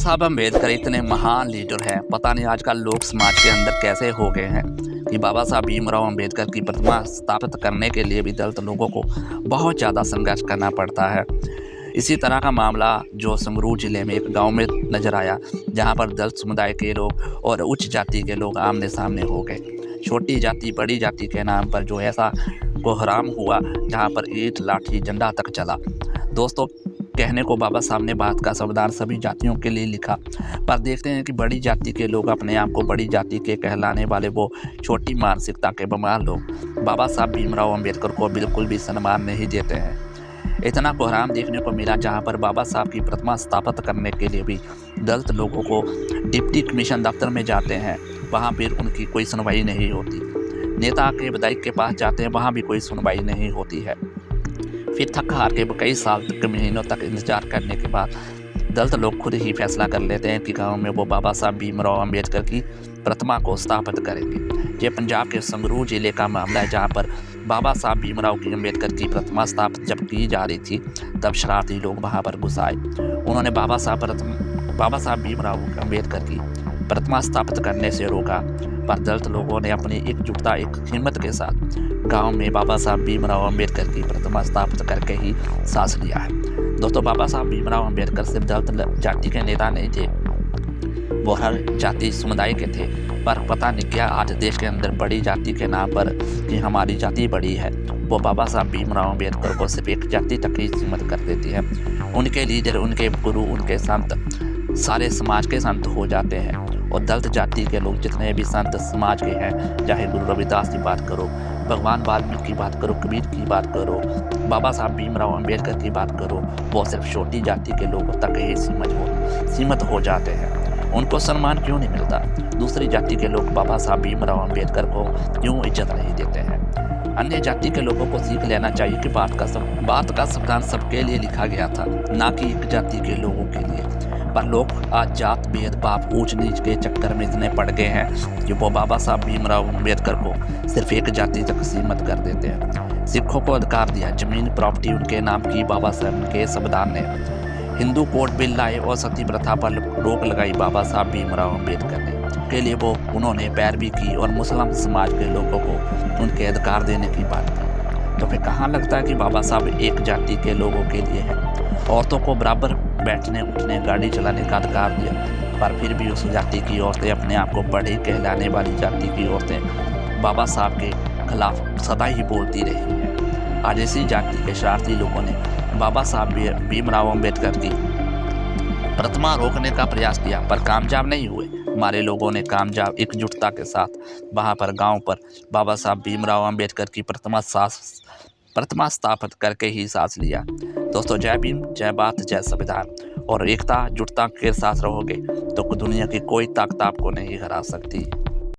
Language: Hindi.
साहब अम्बेडकर इतने महान लीडर हैं, पता नहीं आजकल लोग समाज के अंदर कैसे हो गए हैं कि बाबा साहब भीमराव अम्बेडकर की प्रतिमा स्थापित करने के लिए भी दलित लोगों को बहुत ज़्यादा संघर्ष करना पड़ता है। इसी तरह का मामला जो संगरूर जिले में एक गांव में नजर आया, जहां पर दलित समुदाय के लोग और उच्च जाति के लोग आमने सामने हो गए। छोटी जाति बड़ी जाति के नाम पर जो ऐसा कोहराम हुआ, जहां पर ईंट लाठी झंडा तक चला। दोस्तों, कहने को बाबा साहब ने बात का संविधान सभी जातियों के लिए लिखा, पर देखते हैं कि बड़ी जाति के लोग, अपने आप को बड़ी जाति के कहलाने वाले वो छोटी मानसिकता के बीमार लोग बाबा साहब भीमराव अम्बेडकर को बिल्कुल भी सम्मान नहीं देते हैं। इतना कोहराम देखने को मिला, जहां पर बाबा साहब की प्रतिमा स्थापित करने के लिए भी दलित लोगों को डिप्टी कमीशन दफ्तर में जाते हैं, वहां फिर उनकी कोई सुनवाई नहीं होती। नेता के विधायक के पास जाते हैं, वहां भी कोई सुनवाई नहीं होती है। फिर थक हार के कई साल तक, महीनों तक इंतजार करने के बाद दलित लोग खुद ही फैसला कर लेते हैं कि गांव में वो बाबा साहब भीमराव अम्बेडकर की प्रतिमा को स्थापित करेंगे। ये पंजाब के संगरूर जिले का मामला है, जहां पर बाबा साहब भीमराव की अम्बेडकर की प्रतिमा स्थापित जब की जा रही थी, तब शरारती लोग वहां पर घुस आए। उन्होंने बाबा साहब भीमराव अम्बेडकर की प्रतिमा स्थापित करने से रोका, पर दलित लोगों ने अपनी एकजुटता, एक हिम्मत के साथ गांव में बाबा साहब भीमराव अम्बेडकर की प्रतिमा स्थापित करके ही सांस लिया है। दोस्तों, बाबा साहब भीमराव अम्बेडकर सिर्फ दलित जाति के नेता नहीं थे, वो हर जाति समुदाय के थे। पर पता नहीं क्या आज देश के अंदर बड़ी जाति के नाम पर कि हमारी जाति बड़ी है, वो बाबा साहब भीमराव अम्बेडकर को सिर्फ एक जाति तक ही सीमित कर देती है। उनके लीडर, उनके गुरु, उनके संत सारे समाज के संत हो जाते हैं, और दलित जाति के लोग जितने भी संत समाज के हैं, चाहे गुरु रविदास की बात करो, भगवान वाल्मीकि की बात करो, कबीर की बात करो, बाबा साहब भीमराव अम्बेडकर की बात करो, वो सिर्फ छोटी जाति के लोगों तक ही सीमित हो जाते हैं। उनको सम्मान क्यों नहीं मिलता? दूसरी जाति के लोग बाबा साहब भीमराव अम्बेडकर को क्यों इज्जत नहीं देते हैं? अन्य जाति के लोगों को सीख लेना चाहिए कि बात का संविधान सबके लिए लिखा गया था, ना कि एक जाति के लोगों के लिए। पर लोग आज जात भेदभाव, ऊंच नीच के चक्कर में इतने पड़ गए हैं कि वो बाबा साहब भीमराव अम्बेडकर को सिर्फ एक जाति तक सीमित कर देते हैं। सिखों को अधिकार दिया, जमीन प्रॉपर्टी उनके नाम की बाबा साहब के संविधान ने। हिंदू कोर्ट बिल लाए और सती प्रथा पर रोक लगाई बाबा साहब भीमराव अम्बेडकर ने। के लिए उन्होंने पैरवी की और मुस्लिम समाज के लोगों को उनके अधिकार देने की बात की। तो फिर कहाँ लगता है कि बाबा साहब एक जाति के लोगों के लिए है? औरतों को बराबर बैठने, उठने, गाड़ी चलाने का अधिकार दिया, पर फिर भी उस जाति की औरतें, अपने आप को बड़ी कहलाने वाली जाति की औरतें बाबा साहब के खिलाफ सदा ही बोलती रही हैं। आज इसी जाति के शरारती लोगों ने बाबा साहब भीमराव अम्बेडकर की प्रतिमा रोकने का प्रयास किया, पर कामयाब नहीं हुए। हमारे लोगों ने कामयाब एकजुटता के साथ वहाँ पर गांव पर बाबा साहब भीमराव अम्बेडकर की प्रतिमा स्थापित करके ही सांस लिया। दोस्तों, जय भीम, जय भारत, जय संविधान। और एकता जुटता के साथ रहोगे तो दुनिया की कोई ताकत आपको नहीं हरा सकती।